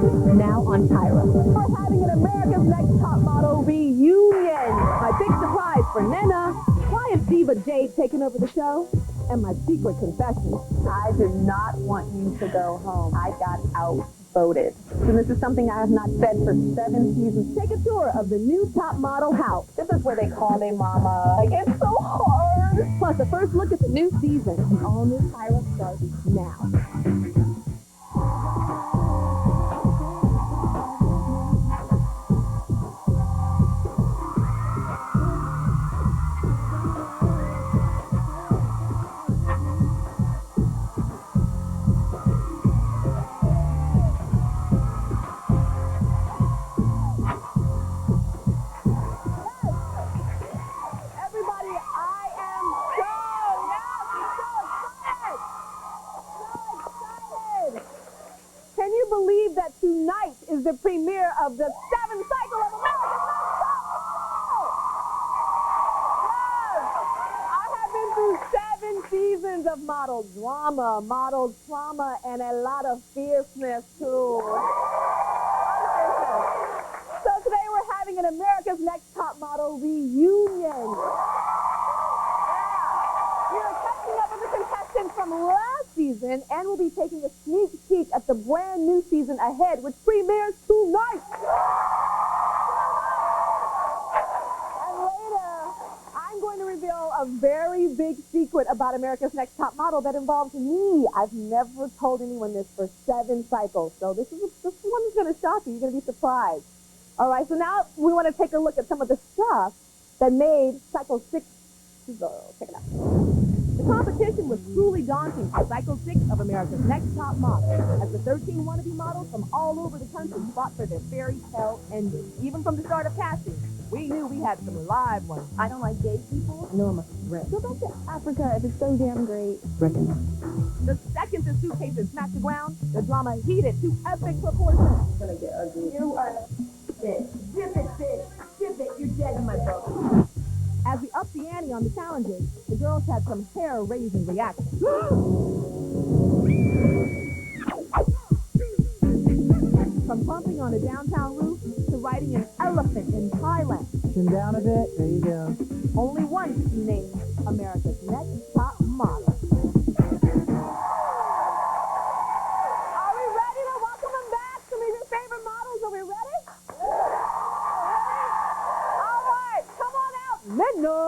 Now on Tyra. We're having an America's Next Top Model reunion. My big surprise for Nena. Client Diva Jade taking over the show. And my secret confession. I did not want you to go home. I got outvoted. And this is something I have not said for 7 seasons. Take a tour of the new top model house. This is where they call their mama. It's so hard. Plus, a first look at the new season. And all new Tyra starts now. Can you believe that tonight is the premiere of the 7th cycle of America's Next Top Model? Yes! I have been through 7 seasons of model drama, model trauma, and a lot of fierceness, too. So today we're having an America's Next Top Model reunion. We are catching up with the contestants from last season, and we'll be taking a sneak peek at the brand new season ahead, which premieres tonight. And later, I'm going to reveal a very big secret about America's Next Top Model that involves me. I've never told anyone this for 7 cycles, so this one is going to shock you. You're going to be surprised. All right, so now we want to take a look at some of the stuff that made Cycle 6 check it out. The competition was truly daunting for Cycle 6 of America's Next Top Model, as the 13 wannabe models from all over the country fought for their fairy tale ending. Even from the start of casting, we knew we had some live ones. I don't like gay people. I know I'm a threat. Go back to Africa if it's so damn great. The second the suitcases smacked the ground, the drama heated to epic proportions. It's gonna get ugly. You are sick. Zip it, bitch. Zip it. You're dead in my book. As we upped the ante on the challenges, the girls had some hair-raising reactions. From pumping on a downtown roof to riding an elephant in Thailand. Chin down a bit. There you go. Only one to be named America's Next Top Model. Are we ready to welcome them back? Some of your favorite models. Are we ready? All right, come on out. Nena.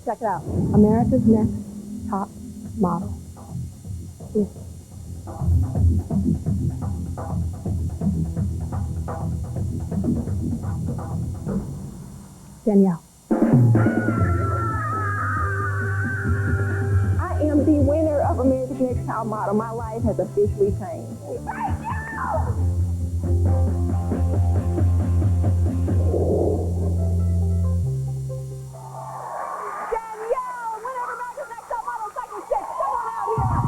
Check it out. America's Next Top Model. Yes. Danielle. I am the winner of America's Next Top Model. My life has officially changed. Thank you! Cycle 6, come on out here.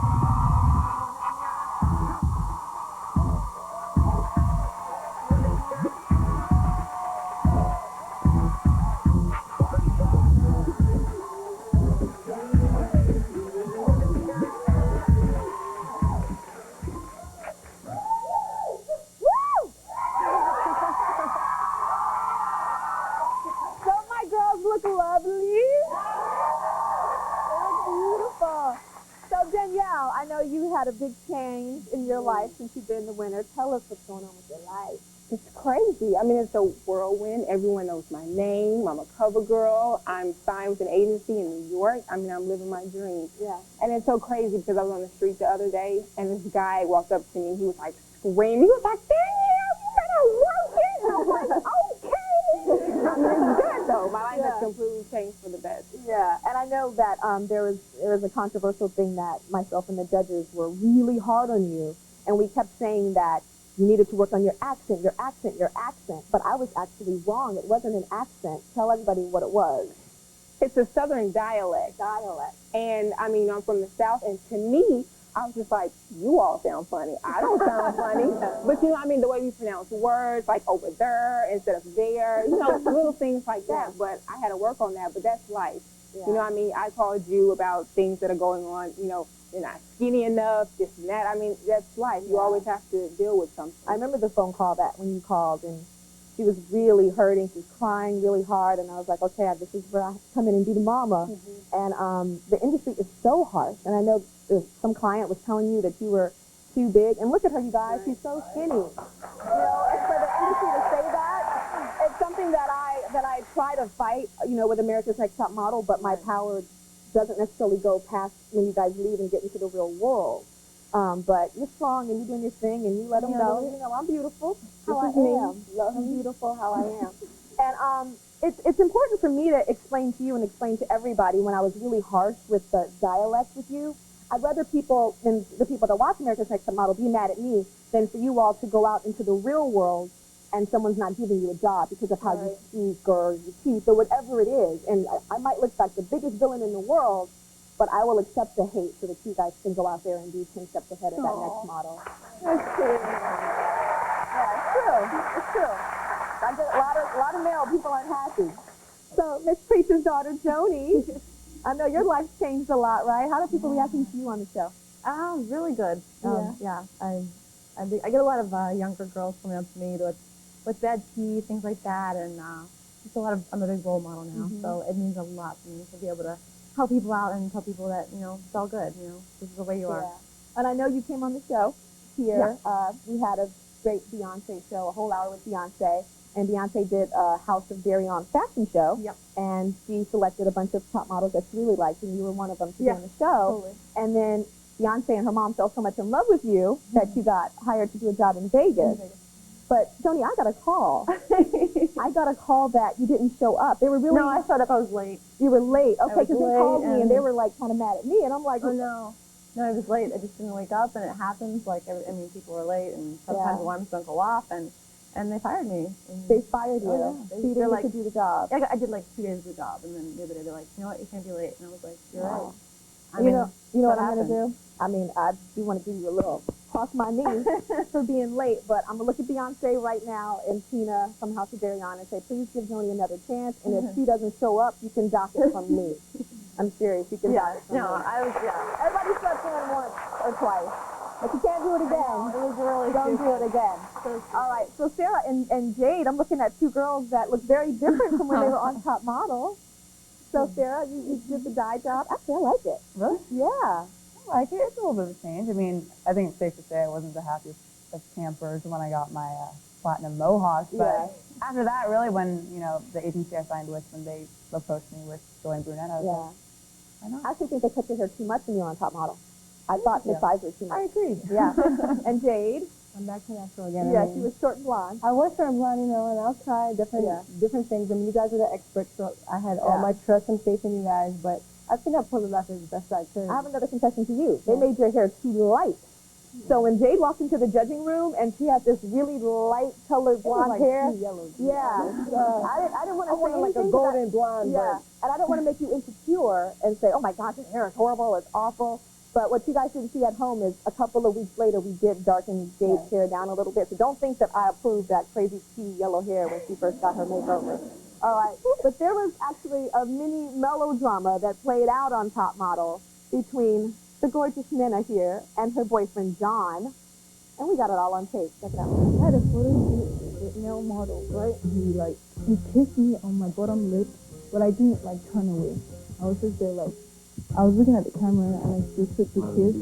Danielle, I know you had a big change in your life since you've been the winner. Tell us what's going on with your life. It's crazy. I mean, it's a whirlwind. Everyone knows my name. I'm a cover girl. I'm signed with an agency in New York. I mean, I'm living my dream. Yeah. And it's so crazy because I was on the street the other day, and this guy walked up to me, and he was like screaming. He was like, Danielle, you better work it. And I was like, okay. I mean, it's good, though. My life has completely changed for the best. Yeah, and I know that there was a controversial thing that myself and the judges were really hard on you, and we kept saying that you needed to work on your accent, your accent, your accent. But I was actually wrong. It wasn't an accent. Tell everybody what it was. It's a Southern dialect. And, I mean, I'm from the South, and to me, I was just like, you all sound funny. I don't sound funny. But, you know, I mean, the way we pronounce words, like over there instead of there, you know, little things like that. But I had to work on that, but that's life. Yeah. You know what I mean? I called you about things that are going on, you know, you're not skinny enough, this and that. I mean, that's life. You always have to deal with something. I remember the phone call that when you called, and she was really hurting. She was crying really hard, and I was like, okay, this is where I have to come in and be the mama. And the industry is so harsh, and I know some client was telling you that you were too big, and look at her, you guys, she's so skinny. You know, and for the industry to say that, it's something that I try to fight, you know, with America's Next Top Model, but my power doesn't necessarily go past when you guys leave and get into the real world. But you're strong, and you're doing your thing, and you let them know, you know, I'm beautiful how I am. I'm beautiful how I am. And it's important for me to explain to you and explain to everybody when I was really harsh with the dialect with you. I'd rather people, and the people that watch America's Next Top Model, be mad at me than for you all to go out into the real world and someone's not giving you a job because of how you speak or your teeth or whatever it is. And I might look like the biggest villain in the world, but I will accept the hate so that you guys can go out there and be 10 steps ahead of that next model. That's true. Yeah, it's true. It's true. I get a lot of mail. People aren't happy. So, Miss Preacher's daughter, Joni, I know your life's changed a lot, right? How do people reacting to you on the show? Really good. I get a lot of younger girls coming up to me with bad teeth, things like that, and just I'm a big role model now, so it means a lot for me to be able to help people out and tell people that, you know, it's all good, you know, this is the way you are. And I know you came on the show here. We had a great Beyonce show, a whole hour with Beyonce, and Beyonce did a House of Dairy on fashion show, and she selected a bunch of top models that she really liked, and you were one of them to be on the show. And then Beyonce and her mom fell so much in love with you that you got hired to do a job in Vegas. But, Joni, I got a call. I got a call that you didn't show up. They were really... No, I showed up. I was late. You were late. Okay, because they called me and they were, like, kind of mad at me. And I'm like... Oh, no. No, I was late. I just didn't wake up, and it happens. Like, I mean, people are late, and sometimes alarms don't go off, and they fired me. They fired you. Oh, yeah. So you didn't get to do the job. I did, like, 2 days of the job, and then the other day they're like, you know what, you can't be late. And I was like, you're right. You know what I'm going to do? I mean, I do want to give you a little cross my knees for being late, but I'm going to look at Beyonce right now and Tina from House of Dairy on and say, please give Joni another chance, and if she doesn't show up, you can dock it from me. I'm serious. You can dock it from me. Everybody starts doing once or twice, but you can't do it again. It was really Don't do it again. All right, so Sarah and Jade, I'm looking at two girls that look very different from when they were on Top Model. So, Sarah, you did the dye job. Actually, I like it. Really? Yeah. I like it. It's a little bit of a change. I mean, I think it's safe to say I wasn't the happiest of campers when I got my platinum mohawk. But after that, really, when, you know, the agency I signed with, when they approached me with going brunette, I was like, why not? I actually think they cut your hair too much when you were on Top Model. I thought the size was too much. I agree. Yeah. And Jade? I'm back to natural again. Yeah, she was short and blonde. I was short and blonde, you know, and I'll try different things. I mean, you guys are the experts, so I had all my trust and faith in you guys, but I think I pulled it off as best I could. I have another confession to you. They made your hair too light. So when Jade walked into the judging room and she had this really light colored blonde hair. Yellow. Yeah. I didn't want to say like anything. a golden blonde. Yeah. And I don't want to make you insecure and say, oh my gosh, your hair is horrible, it's awful. But what you guys didn't see at home is a couple of weeks later, we did darken Jade's hair down a little bit. So don't think that I approved that crazy tea yellow hair when she first got her makeover. All right. But there was actually a mini melodrama that played out on Top Model between the gorgeous Nina here and her boyfriend, John. And we got it all on tape. Check it out. I had a photo shoot with male models, right? He kissed me on my bottom lip, but I didn't, like, turn away. I was just there, like, I was looking at the camera and I just took the kiss.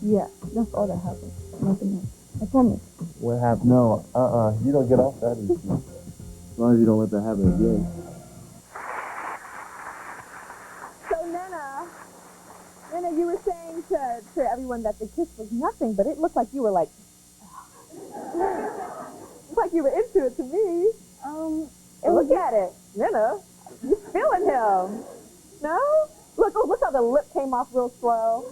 Yeah, that's all that happened. Nothing else. I promise. What happened? No, you don't get off that easy. As long as you don't let that happen again. So, Nena, you were saying to everyone that the kiss was nothing, but it looked like you were like, like you were into it to me. Look at it, Nena. You feeling him? No? Look how the lip came off real slow.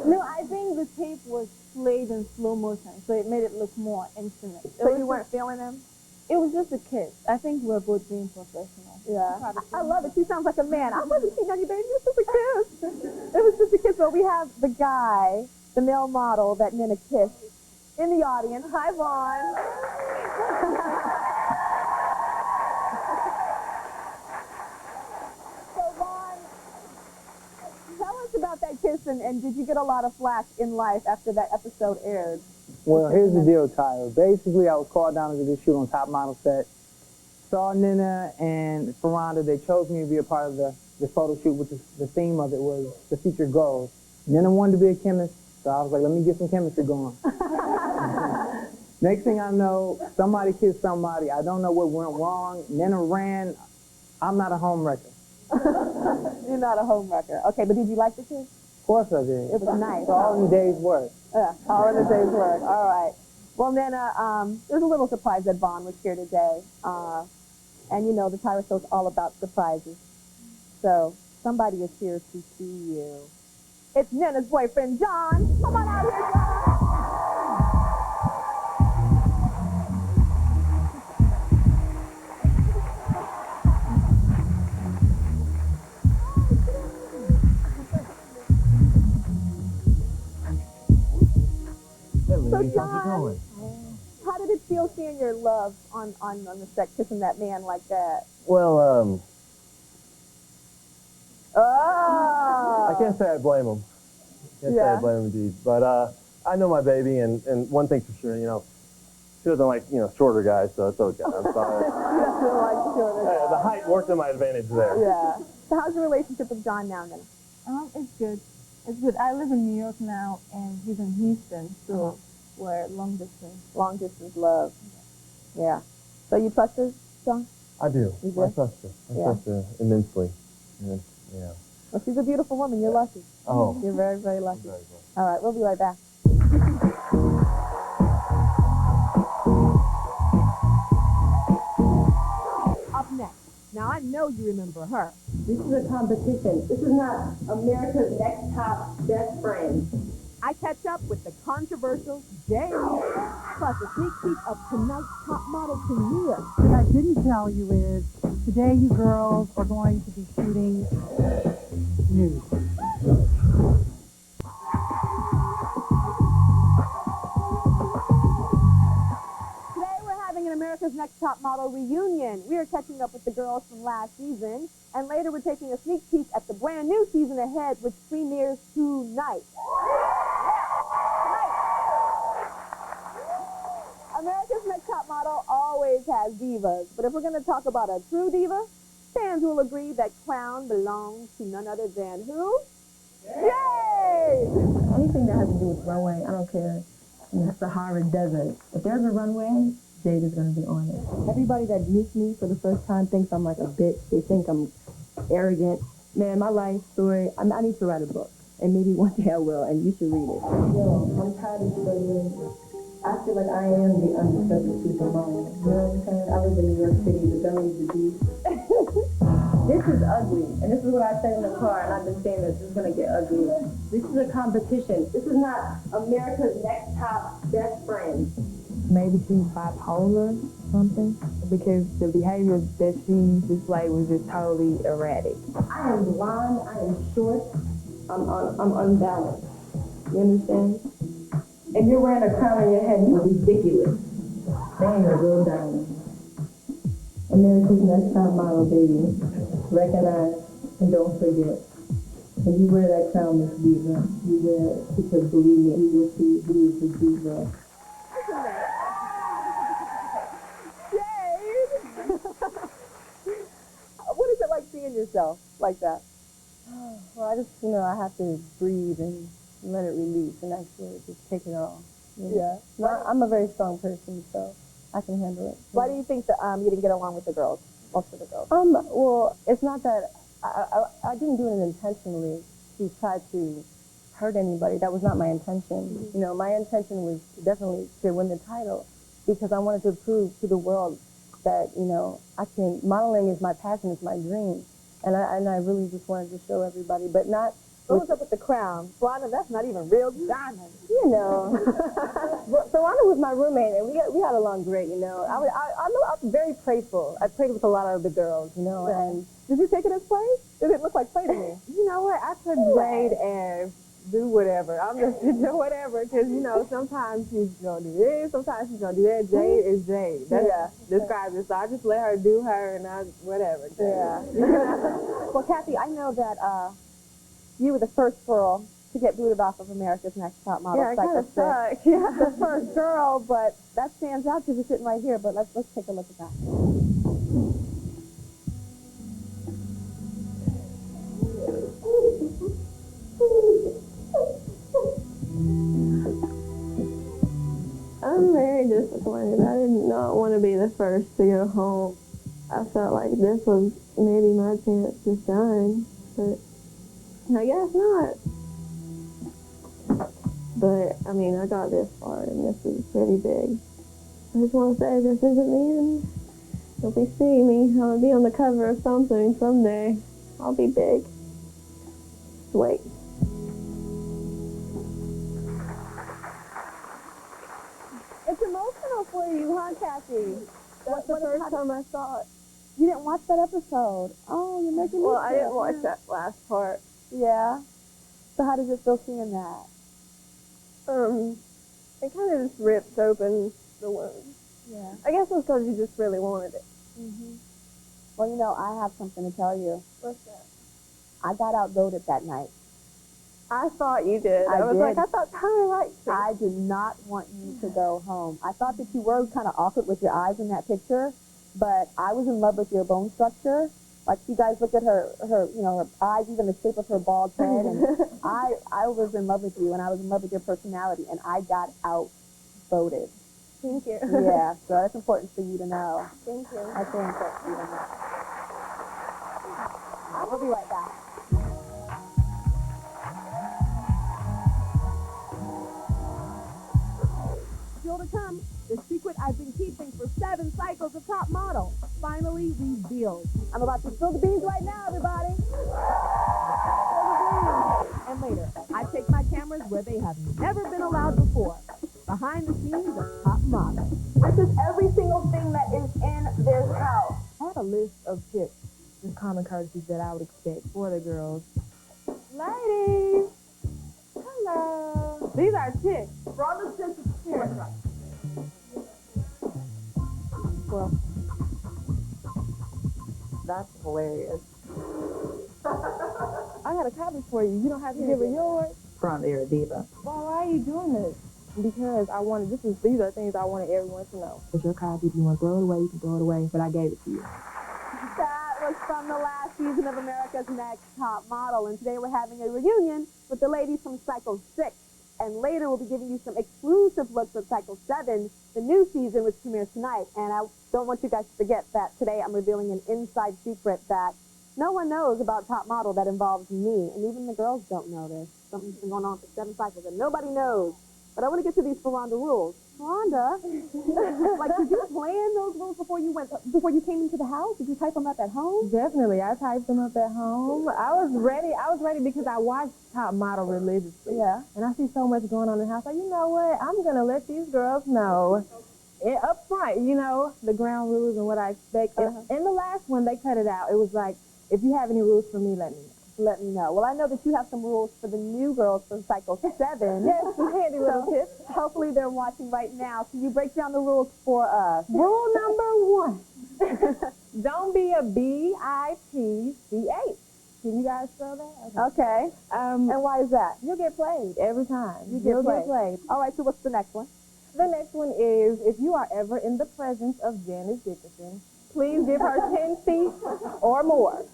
No, I think the tape was played in slow motion, so it made it look more intimate. So you weren't feeling him? It was just a kiss. I think we're both being professional. Yeah. I love it. She sounds like a man. I wasn't cheating on you, baby. It was just a kiss. It was just a kiss. But we have the guy, the male model that Nena kissed in the audience. Hi, Vaughn. So, Vaughn, tell us about that kiss, and did you get a lot of flack in life after that episode aired? Well, here's the deal, Tyra. Basically, I was called down to do this shoot on Top Model set. Saw Nina and Ferranda. They chose me to be a part of the photo shoot, which is the theme of it was the future goals. Nina wanted to be a chemist, so I was like, let me get some chemistry going. Next thing I know, somebody kissed somebody. I don't know what went wrong. Nina ran. I'm not a home wrecker. You're not a homewrecker. Okay, but did you like the kiss? Of course I did. It was nice. So all in the day's work. Yeah, all in a day's work. All right. Well, Nena, there's a little surprise that Vaughn was here today. And you know, the Tyra Show's all about surprises. So, somebody is here to see you. It's Nena's boyfriend, John. Come on out here, John. So, John, how did it feel seeing your love on the set, kissing that man like that? Well, Oh! I can't say I blame him. Can't say I blame him indeed. But I know my baby, and one thing for sure, you know, she doesn't like, you know, shorter guys, so it's okay. I'm sorry. She doesn't like shorter guys. The height worked to my advantage there. Yeah. So how's your relationship with John now, then? It's good. It's good. I live in New York now, and he's in Houston, so we're long distance. Long distance love. Yeah. So you trust her, John? I do. You do? I trust her. I trust her immensely. And, yeah. Well, she's a beautiful woman. You're lucky. Oh. You're very, very lucky. Very good. All right, we'll be right back. Up next. Now, I know you remember her. This is a competition. This is not America's Next Top Best Friend. I catch up with the controversial Jay, plus a sneak peek of tonight's top model premiere. What I didn't tell you is, today you girls are going to be shooting nude. Today we're having an America's Next Top Model reunion. We are catching up with the girls from last season, and later we're taking a sneak peek at the brand new season ahead, which premieres tonight. America's Next Top Model always has divas, but if we're going to talk about a true diva, fans will agree that crown belongs to none other than who? Jay! Anything that has to do with runway, I don't care. In the Sahara Desert. If there's a runway, Jade is going to be on it. Everybody that meets me for the first time thinks I'm like a bitch. They think I'm arrogant. Man, my life story, I need to write a book. And maybe one day I will, and you should read it. Yo, I'm tired of struggling. I feel like I am the undiscovered supermodel. You know what I'm saying? I live in New York City, the belly of the beast. This is ugly, and this is what I said in the car, and I've been saying this is going to get ugly. This is a competition. This is not America's Next Top Best Friend. Maybe she's bipolar or something, because the behavior that she displayed was just totally erratic. I am blonde, I am short, I'm unbalanced. You understand? If you're wearing a crown on your head, you're ridiculous. Dang, a real diamond. America's Next Top Model, baby. Recognize and don't forget. When you wear that crown, Miss Diva, you wear it because believe me, you will see who is the diva. Jade! What is it like seeing yourself like that? Well, I just, I have to breathe and let it release, and that's it. Just take it all. Yeah. No, I'm a very strong person, so I can handle it. Why do you think that you didn't get along with the girls, most of the girls? Well, it's not that I didn't do it intentionally to try to hurt anybody. That was not my intention. My intention was definitely to win the title because I wanted to prove to the world that, modeling is my passion, it's my dream. And I really just wanted to show everybody, but not... What was up with the crown? Rhonda, that's not even real diamond. Rhonda was my roommate, and we got along great, I'm very playful. I played with a lot of the girls, and... Did you take it as play? Did it look like play to me? You know what? I took Jade as do whatever. I'm just do whatever because, sometimes she's going to do this, sometimes she's going to do that. Jade is Jade. That describes it. So I just let her do her and whatever. Yeah. Well, Kathy, I know that you were the first girl to get booted off of America's Next Top Model. Yeah, it kind of sucks. Yeah. The first girl, but that stands out because you're sitting right here. But let's take a look at that. I'm very disappointed. I did not want to be the first to go home. I felt like this was maybe my chance to shine, but I guess not. But, I got this far, and this is pretty big. I just want to say this isn't the end. You'll be seeing me. I'll be on the cover of something someday. I'll be big. Just wait. It's emotional for you, huh, Kathy? That's the first time I saw it. You didn't watch that episode. Oh, you're making me Well, I didn't sad. watch that last part. Yeah. So how does it feel seeing that? It kind of just ripped open the wound. Yeah. I guess it's because you just really wanted it. Mm-hmm. Well, I have something to tell you. What's that? I got outvoted that night. I thought you did. I was did. like, I thought Tyra liked you. I did not want you to go home. I thought that you were kind of awkward with your eyes in that picture, but I was in love with your bone structure. Like, you guys look at her eyes, even the shape of her bald head, and I was in love with you, and I was in love with your personality, and I got outvoted. Thank you. Yeah, so that's important for you to know. Thank you. That's very important for you to know. We'll be right back. Still to come, the secret I've been keeping for 7 cycles of Top Model finally revealed. I'm about to spill the beans right now, everybody. And later, I take my cameras where they have never been allowed before. Behind the scenes of Top Model. This is every single thing that is in this house. I had a list of tips and common courtesies that I would expect for the girls. Ladies! Hello! These are chicks. Rhonda's sense of spirit. Well, that's hilarious. I got a copy for you. You don't have to give her yours. Rhonda, you're a diva. Well, why are you doing this? Because these are things I wanted everyone to know. It's your copy. If you want to throw it away, you can throw it away, but I gave it to you. That was from the last season of America's Next Top Model, and today we're having a reunion with the ladies from Cycle 6. And later we'll be giving you some exclusive looks of Cycle 7, the new season, which premieres tonight. And I don't want you guys to forget that today I'm revealing an inside secret that no one knows about Top Model that involves me. And even the girls don't know this. Something's been going on for 7 cycles and nobody knows. But I want to get to these Rhonda rules. Rhonda, like, did you plan those rules before you came into the house? Did you type them up at home? Definitely. I typed them up at home. I was ready because I watched Top Model religiously. Yeah. And I see so much going on in the house. Like, you know what? I'm going to let these girls know up front, the ground rules and what I expect. In the last one, they cut it out. It was like, if you have any rules for me, let me know. Let me know. Well, I know that you have some rules for the new girls from Cycle 7. Yes, some handy little tips. Hopefully they're watching right now. Can you break down the rules for us? Rule number 1. Don't be a B-I-T-C-H. Can you guys spell that? Okay. And why is that? You'll get played every time. You'll get played. All right, so what's the next one? The next one is, if you are ever in the presence of Janice Dickerson, Please give her 10 feet or more.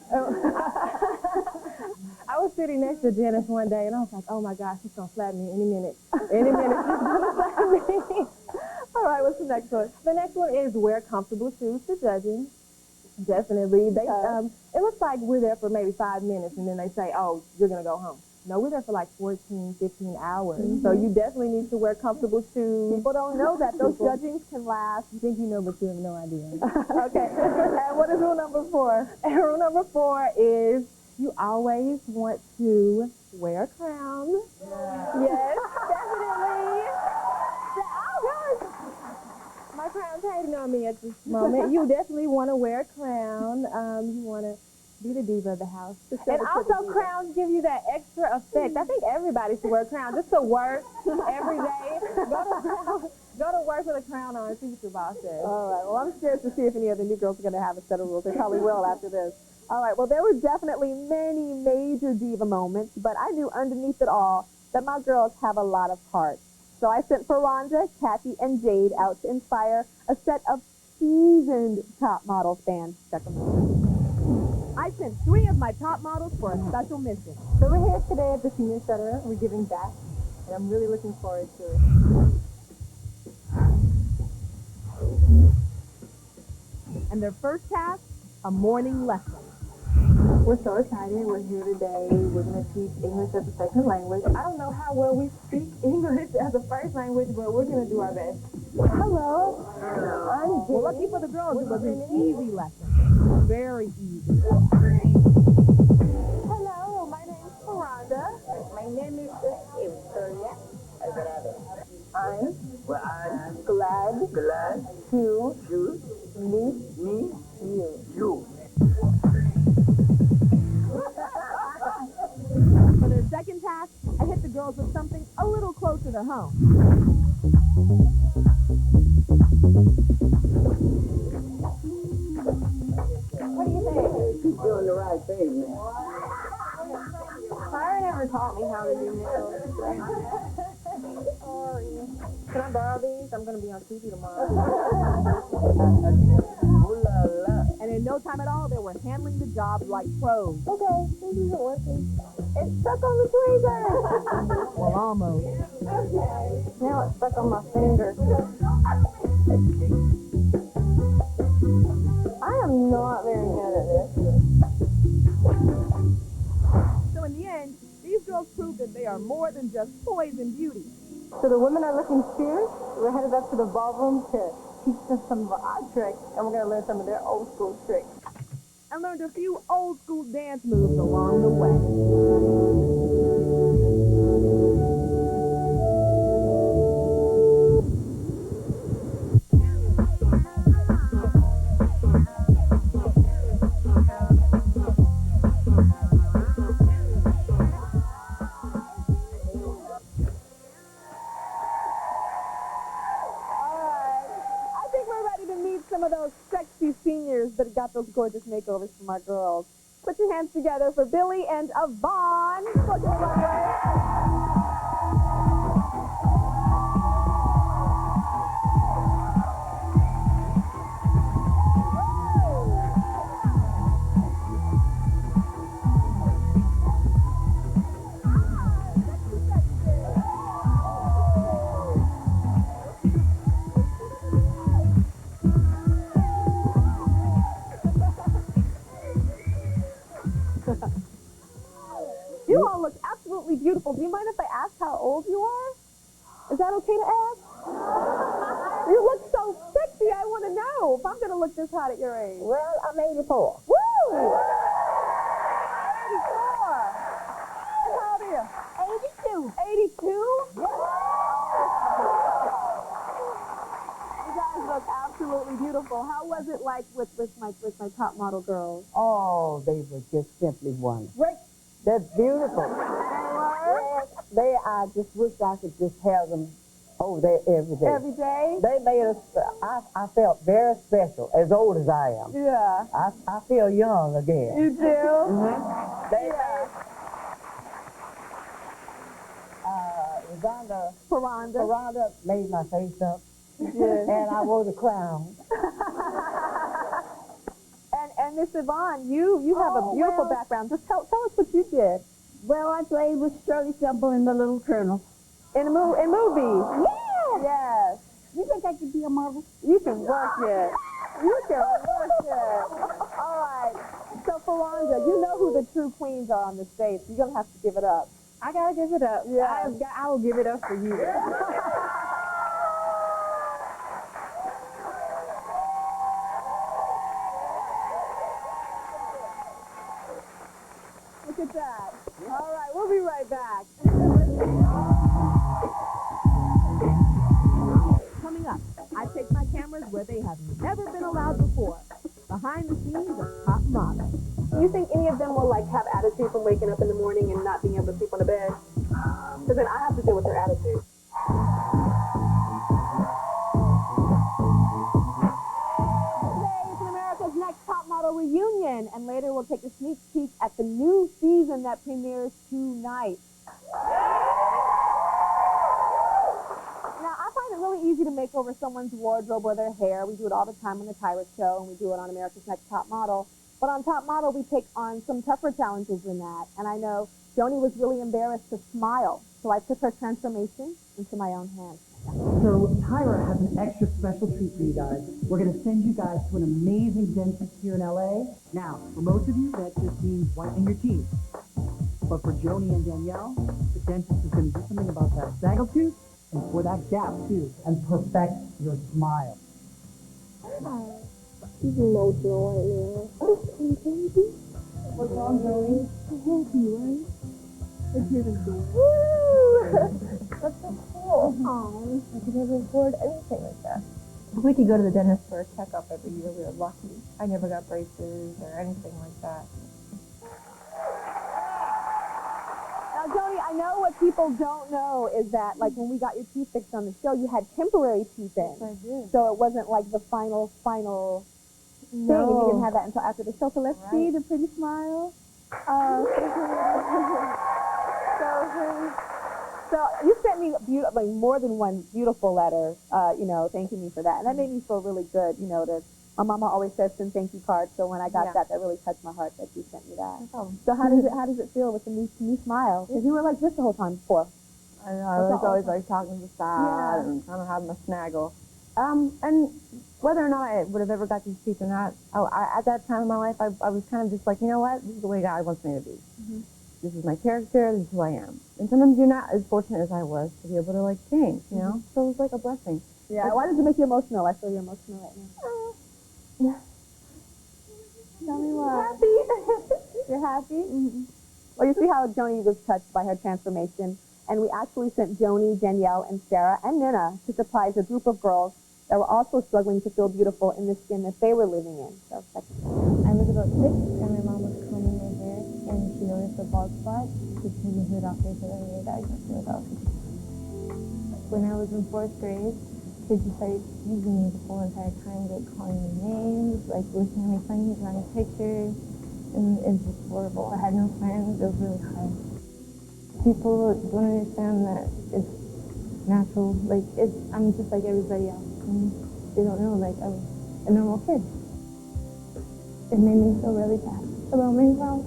I was sitting next to Janice one day, and I was like, oh, my gosh, she's going to slap me any minute. Any minute, she's going to slap me. All right, what's the next one? The next one is wear comfortable shoes to judging. Definitely. They, it looks like we're there for maybe 5 minutes, and then they say, oh, you're going to go home. No, we're there for like 14, 15 hours. So you definitely need to wear comfortable shoes. People don't know that those judgings can last. You think you know, but you have no idea. Okay. And what is rule number 4? And rule number 4 is you always want to wear a crown. Yes, definitely. Oh, gosh. My crown's hating on me at this moment. You definitely want to wear a crown. You want to be the diva of the house. And also, crowns give you that extra effect. I think everybody should wear a crown just to work every day. Go to work with a crown on and see what your boss says. All right. Well, I'm scared to see if any of the new girls are going to have a set of rules. They probably will after this. All right. Well, there were definitely many major diva moments, but I knew underneath it all that my girls have a lot of heart. So I sent Ferranda, Kathy, and Jade out to inspire a set of seasoned top model fans. Check them out. I sent 3 of my top models for a special mission. So we're here today at the Senior Center. We're giving back, and I'm really looking forward to it. And their first task, a morning lesson. We're so excited. We're here today. We're going to teach English as a second language. I don't know how well we speak English as a first language, but we're going to do our best. Hello. I'm Jade. Well, lucky for the girls, it was an easy lesson. Very easy. Hello, my name is Ferranda. My name is Victoria. I'm glad to meet you. For their second task, I hit the girls with something a little closer to home. What do you think? You're on the right page, man. Tyra never taught me how to do nails. Sorry. Can I borrow these? I'm going to be on TV tomorrow. And in no time at all, they were handling the job like pros. Okay, this isn't working. It's stuck on the tweezer. Well, almost. Now it's stuck on my finger. I am not very good at this. So in the end, these girls proved that they are more than just poise and beauty. So the women are looking fierce. We're headed up to the ballroom to teach them some of our tricks, and we're going to learn some of their old school tricks. And learned a few old school dance moves along the way. Some of those sexy seniors that got those gorgeous makeovers from our girls. Put your hands together for Billy and Yvonne. Go to the runway. You all look absolutely beautiful. Do you mind if I ask how old you are? Is that okay to ask? You look so sexy. I want to know if I'm going to look this hot at your age. Well, I'm 84. Woo! 84. And how old are you? 82. 82? Yeah. You guys look absolutely beautiful. How was it like with my top model girls? Oh, they were just simply wonderful. Great. They're beautiful. Yes, I just wish I could just have them over there every day. Every day? They made us, I felt very special, as old as I am. Yeah. I feel young again. You do? They Ferranda made my face up. Yes. And I wore the crown. Miss Yvonne, you have a beautiful background. Just tell us what you did. Well, I played with Shirley Temple in The Little Colonel. In movies? Yes! Yes. You think I could be a model? You can work it. You can work it. All right. So, Faranja, you know who the true queens are on the stage. You're going to have to give it up. I gotta give it up. Yeah. I will give it up for you. Look at that. All right, we'll be right back. Coming up, I take my cameras where they have never been allowed before. Behind the scenes of Top Model. Do you think any of them will like have attitude from waking up in the morning and not being able to sleep on the bed? Because then I have to deal with their attitude. Today is America's Next Top Model reunion, and later we'll take a sneak peek at the new season that premieres tonight. Now, I find it really easy to make over someone's wardrobe or their hair. We do it all the time on the Tyra show, and we do it on America's Next Top Model. But on Top Model, we take on some tougher challenges than that. And I know Joni was really embarrassed to smile, so I took her transformation into my own hands. So Tyra has an extra special treat for you guys. We're going to send you guys to an amazing dentist here in LA. Now, for most of you, that just means whitening your teeth. But for Joni and Danielle, the dentist is going to do something about that snaggletooth and for that gap too, and perfect your smile. She's emotional right now. Okay, baby. What's wrong, Joni? I'm happy, right? It's here to see. That's so cool. Aww. I could never afford anything like that. We could go to the dentist for a checkup every year. We were lucky. I never got braces or anything like that. Now, Joni, I know what people don't know is that, like, when we got your teeth fixed on the show, you had temporary teeth in. Yes, I did. So it wasn't like the final thing, and you didn't have that until after the show. So let's see the pretty smile. So you sent me more than one beautiful letter, thanking me for that. And that made me feel really good, my mama always says send thank you cards. So when I got that really touched my heart that you sent me that. So how does it feel with the new smile? Because you were like this the whole time before. I know, I was always like talking to the side and kind of having a snaggle. And whether or not I would have ever got these teeth or not, at that time in my life, I was kind of just like, you know what, this is the way God wants me to be. Mm-hmm. This is my character, this is who I am. And sometimes you're not as fortunate as I was to be able to like change, you know? So it was like a blessing. Yeah, why does it make you emotional? I feel you're emotional right now. Tell me why. Happy. You're happy? Mm-hmm. Well, you see how Joni was touched by her transformation. And we actually sent Joni, Danielle, and Sarah, and Nina to surprise a group of girls that were also struggling to feel beautiful in the skin that they were living in. So check it out. I was about 6, and my mom was combing my hair, and she noticed a bald spot. She took me to the doctor, so then we were diagnosed with autism. When I was in 4th grade, kids just started teasing me the whole entire time, like calling me names, like wishing at me funny, drawing pictures, and it's just horrible. I had no friends. It was really hard. People don't understand that it's natural. Like, I'm just like everybody else. And they don't know, like, I'm a normal kid. It made me feel really bad about myself.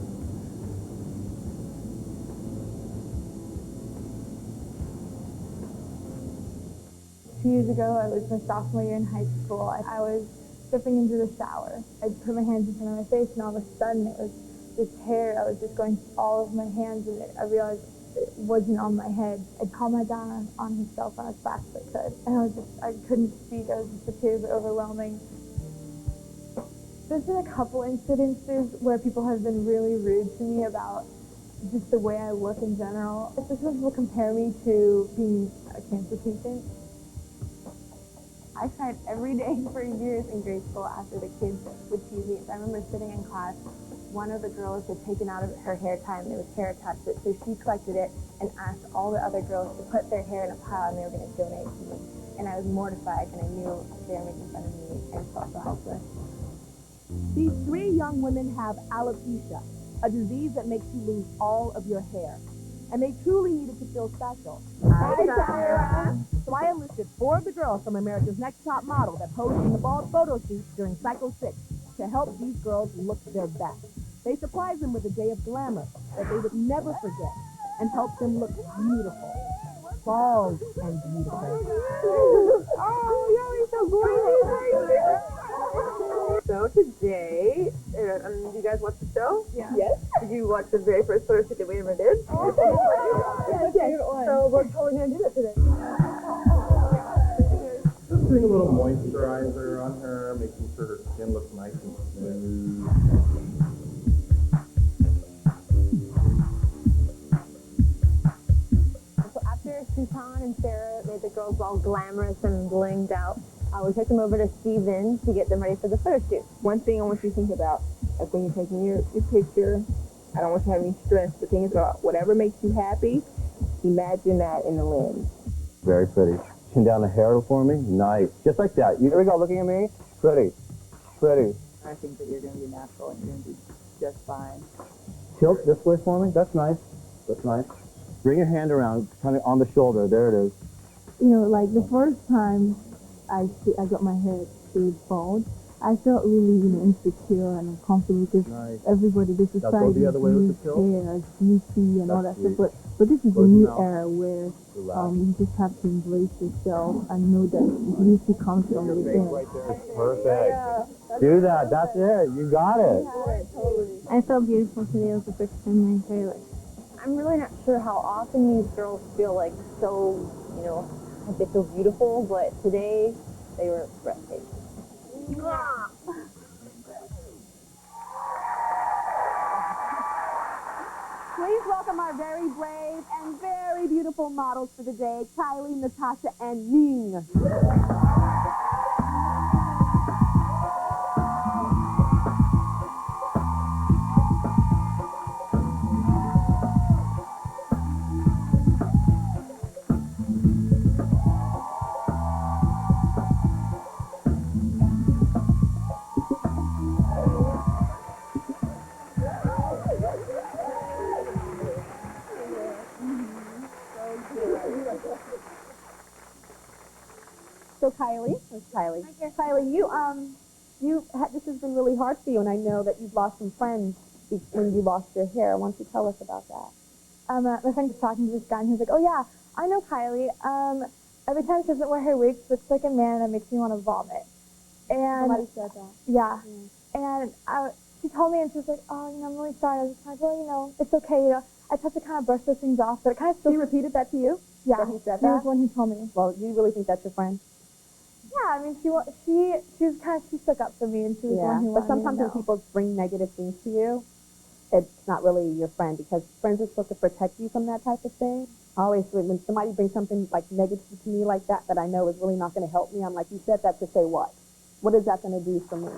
Two years ago, I was my sophomore year in high school. I was stepping into the shower. I put my hands in front of my face, and all of a sudden, it was this hair. I was just going through all of my hands, and I realized it wasn't on my head. I called my dad on his cell phone as fast as I could. And I couldn't speak. The tears were overwhelming. There's been a couple incidences where people have been really rude to me about just the way I look in general. Especially when people compare me to being a cancer patient. I cried every day for years in grade school after the kids would tease me. I remember sitting in class. One of the girls had taken out of her hair tie and there was hair attached to it, so she collected it and asked all the other girls to put their hair in a pile and they were going to donate to me. And I was mortified and I knew they were making fun of me and felt so helpless. These 3 young women have alopecia, a disease that makes you lose all of your hair. And they truly needed to feel special. Hi, Tyra! So I enlisted 4 of the girls from America's Next Top Model that posed in the bald photo shoot during Cycle 6. to help these girls look their best. They surprise them with a day of glamour that they would never forget and help them look beautiful. Bald and beautiful. Oh, you're always so gorgeous. So today, do you guys watch the show? Yeah. Yes. Did you watch the very first photo shoot that we ever did? Oh, yes. So we're totally going to do that today. Just putting a little moisturizer on her, making sure her skin looks nice and smooth. So after Susan and Sarah made the girls all glamorous and blinged out, we took them over to Steven to get them ready for the photo shoot. One thing I want you to think about, like when you're taking your picture, I don't want you to have any stress, but think about whatever makes you happy, imagine that in the lens. Very pretty. Chin down the hair for me. Nice. Just like that. Here we go. Looking at me. Pretty. Pretty. I think that you're going to be natural and you're going to be just fine. Tilt this way for me. That's nice. That's nice. Bring your hand around, kind of on the shoulder. There it is. You know, like the first time I got my hair shaved bald, I felt really, insecure and uncomfortable because everybody, this is trying to use hair as beauty and all that stuff. But this is a new era where you just have to embrace yourself and know that beauty comes from within. Perfect. Do that. That's it. You got it. I felt beautiful today. It was the first time my hair I'm really not sure how often these girls feel like so, like they feel beautiful, but today they were breathtaking. Please welcome our very brave and very beautiful models for the day, Kylie, Natasha, and Ning. So Kylie, this has been really hard for you, and I know that you've lost some friends when you lost your hair. Why don't you tell us about that? My friend was talking to this guy, and he was like, "Oh yeah, I know Kylie. Every time she doesn't wear her wig, she looks like a man, and it makes me want to vomit." And Somebody said that. Yeah. And she told me, and she was like, "Oh, I'm really sorry." I was like, "Well, it's okay. I just have to kind of brush those things off." But it kind of still. She repeated that to you? Yeah. That he said He that? was the one who told me. Well, you really think that's your friend? Yeah, I mean, she stuck up for me, and she was the one who but wanted me to sometimes when know. people bring negative things to you, it's not really your friend, because friends are supposed to protect you from that type of thing. Always, when somebody brings something like negative to me like that I know is really not going to help me, I'm like, you said that to say what? What is that going to do for me?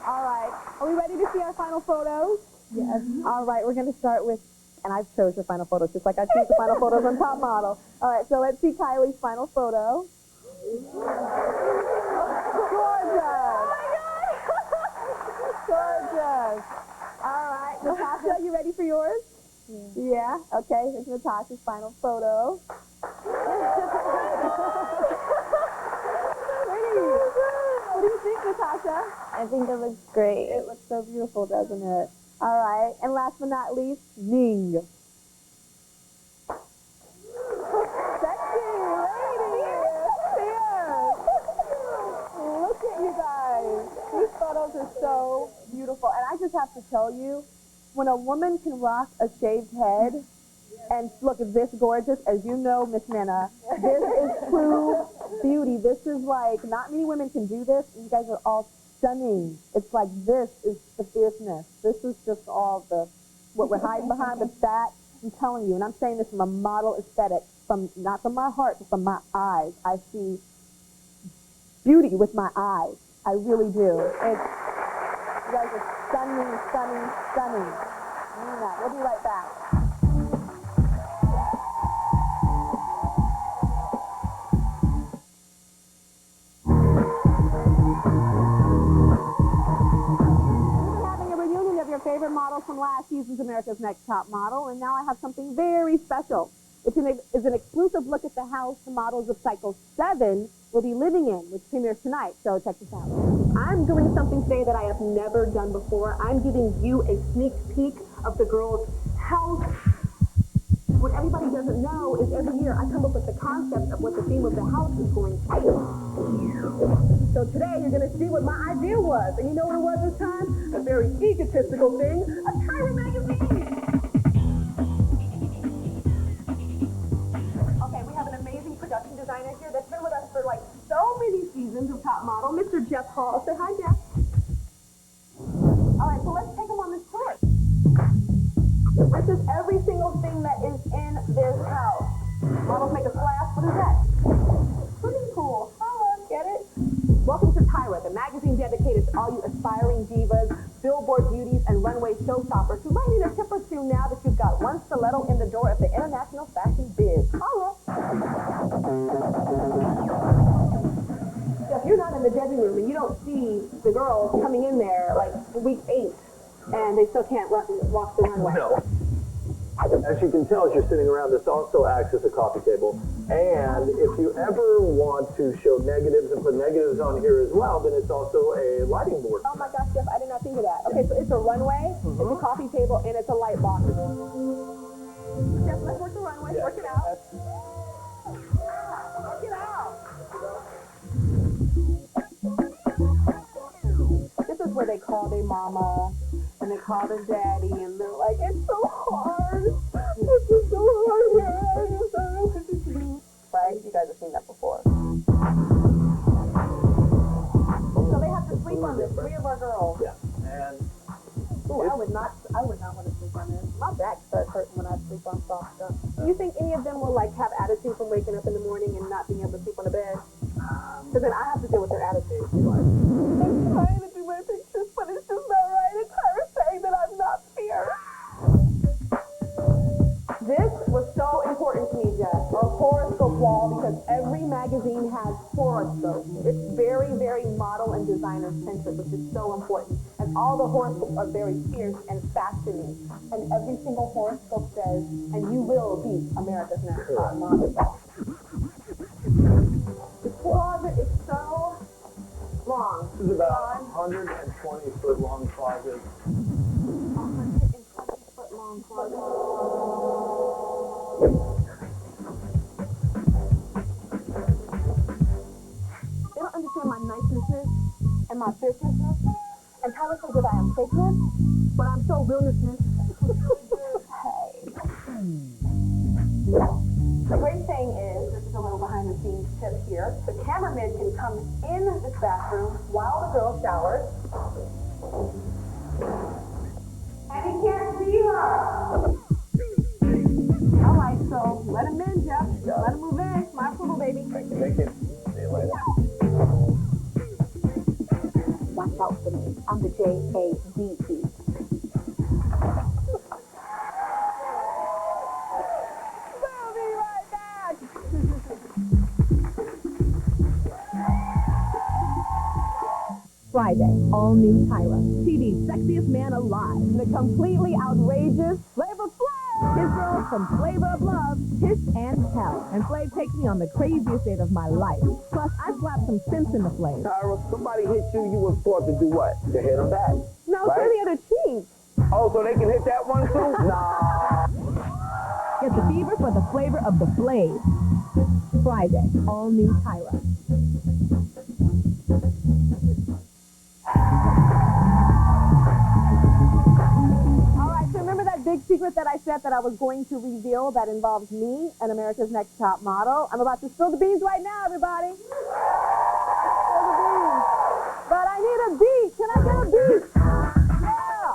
All right, are we ready to see our final photos? Yes. All right, we're going to start with, and I've chose your final photos just like I chose the final photos on Top Model. All right, so let's see Kylie's final photo. Gorgeous! Gorgeous! All right, Natasha, you ready for yours? Yeah? Okay, here's Natasha's final photo. Pretty! What do you think, Natasha? I think it looks great. It looks so beautiful, doesn't it? All right, and last but not least, Ning. Sexy lady! Cheers! Look at you guys. These photos are so beautiful. And I just have to tell you, when a woman can rock a shaved head and look this gorgeous, as you know, Miss Nina, this is true beauty. This is like, not many women can do this. You guys are all stunning. It's like, this is the fierceness. This is just all what we're hiding behind, but that, I'm telling you, and I'm saying this from a model aesthetic, not from my heart, but from my eyes. I see beauty with my eyes. I really do. You guys are stunning, stunning, stunning. I mean that. We'll be right back. Favorite models from last season's America's Next Top Model, and now I have something very special. It's an exclusive look at the house the models of Cycle 7 will be living in, which premieres tonight, so check this out. I'm doing something today that I have never done before. I'm giving you a sneak peek of the girls' house. What everybody doesn't know is every year I come up with the concept of what the theme of the house is going to be. So today you're going to see what my idea was. And you know what it was this time? A very egotistical thing, a Tyra magazine. Okay, we have an amazing production designer here that's been with us for like so many seasons of Top Model, Mr. Jeff Hall. Say hi, Jeff. All right, so let's take him on this tour. This is every single thing that is in this house. Models make a splash. What is that? Pretty cool. Hello, get it? Welcome to Tyra, the magazine dedicated to all you aspiring divas, billboard beauties, and runway showstoppers who might need a tip or two now that you've got one stiletto in the door of the international fashion biz. Hello. If you're not in the judging room and you don't see the girls coming in there like week 8, and they still can't walk the runway. No. As you can tell, as you're sitting around, this also acts as a coffee table. And if you ever want to show negatives and put negatives on here as well, then it's also a lighting board. Oh my gosh, Jeff, I did not think of that. Okay, so it's a runway, it's a coffee table, and it's a light box. Jeff, let's work the runway, work it out. Work it out. This is where they call their mama, and they call their daddy, and they're like, it's so hard. This is so hard, man. It's so hard. Right? You guys have seen that before. So they have to sleep on this, 3 of our girls. Yeah. And ooh, I would not want to sleep on this. My back starts hurting when I sleep on soft stuff. Do you think any of them will like have attitude from waking up in the morning and not being able to sleep on the bed? Because then I have to deal with their attitude. I'm trying to do my pictures, but it's just not right. It's her saying that I'm not fair. This was so important to me, Jess, our horoscope wall, because every magazine has horoscopes. It's very, very model and designer centric, which is so important. And all the horoscopes are very fierce and fashiony. And every single horoscope says, and you will be America's Next Top Model. The closet is so long. this is about 120-foot long closet. 120-foot long closet. They don't understand my niceness and my fierceness. And Tyra says that I am fakeness, but I'm so realness. Hey. The great thing is, this is a little behind the scenes tip here, the cameraman can come in this bathroom while the girl showers. And he can't see her. All right, so let him in, Jeff. Let him move in. My approval, baby. Thank you. See you later. Watch out for me. I'm the J-A-D-E. We'll be right back. Friday, all new Tyra. TV's sexiest man alive. The completely outrageous Flavor Flav. His girls from Flavor of Love, Hiss and Tell. And Flav takes me on the craziest date of my life. Plus, I slapped some sense in the Flav. Tyra, somebody hit you, you was taught to do what? To hit them back. No, right? turn the other cheek. Oh, so they can hit that one too? Nah. Get the fever for the flavor of the Flav. Friday, all new Tyra. All right, so remember that big secret that I said that I was going to reveal that involves me and America's Next Top Model? I'm about to spill the beans right now, everybody. Spill the beans. But I need a beat. Can I get a beat? Yeah.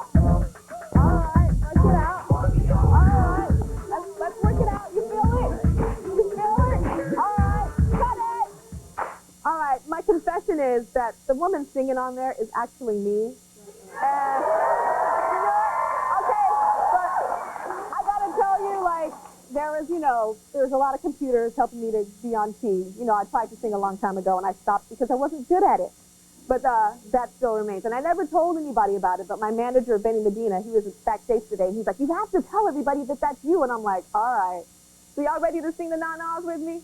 All right, let's get out. All right, let's work it out. You feel it? You feel it? All right, cut it. All right, my confession is that the woman singing on there is actually me. And there's a lot of computers helping me to be on key. I tried to sing a long time ago and I stopped because I wasn't good at it. But that still remains. And I never told anybody about it, but my manager, Benny Medina, he was backstage today, and he's like, you have to tell everybody that that's you. And I'm like, all right. So y'all ready to sing the na-nas with me?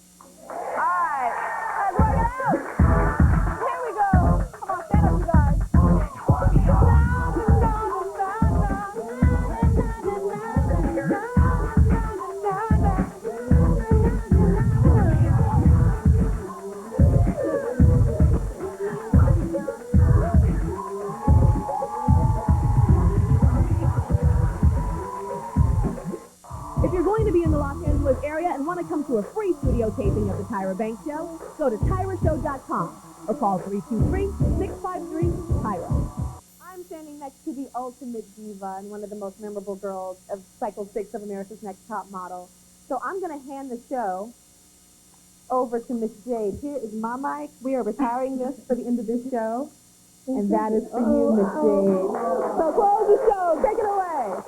All right. Let's work it out. Here we go. Come on, stand up, you guys. free studio taping of the Tyra Banks Show, go to tyrashow.com or call 323-653-TYRA. I'm standing next to the ultimate diva and one of the most memorable girls of Cycle 6 of America's Next Top Model. So I'm going to hand the show over to Miss Jade. Here is my mic. We are retiring this for the end of this show. And that is for you, Miss Jade. So close the show. Take it away.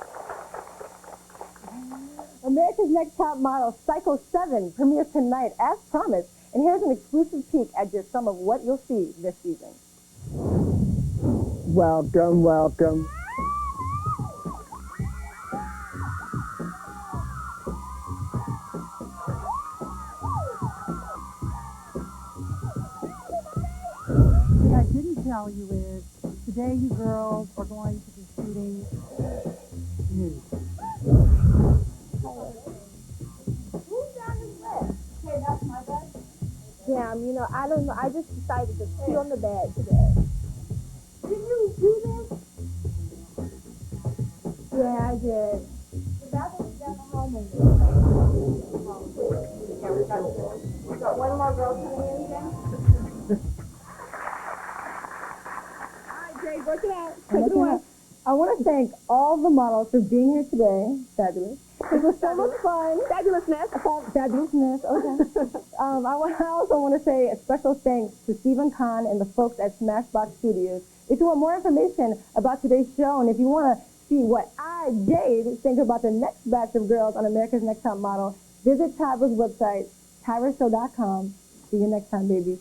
America's Next Top Model Cycle 7 premieres tonight as promised. And here's an exclusive peek at just some of what you'll see this season. Welcome, welcome. What I didn't tell you is, today you girls are going to be shooting nude. Damn, you know, I don't know. I just decided to sit on the bed today. Did you do this? Yeah, I did. The bathroom's down the hallway. Yeah, we got one more girl coming in again. All right, Jade, work it out. I want to thank all the models for being here today. Fabulous. It was so much fun. Fabulousness. Fabulousness, okay. I also want to say a special thanks to Stephen Kahn and the folks at Smashbox Studios. If you want more information about today's show and if you want to see what I, Jade, think about the next batch of girls on America's Next Top Model, visit Tyra's website, tyrashow.com. See you next time, baby.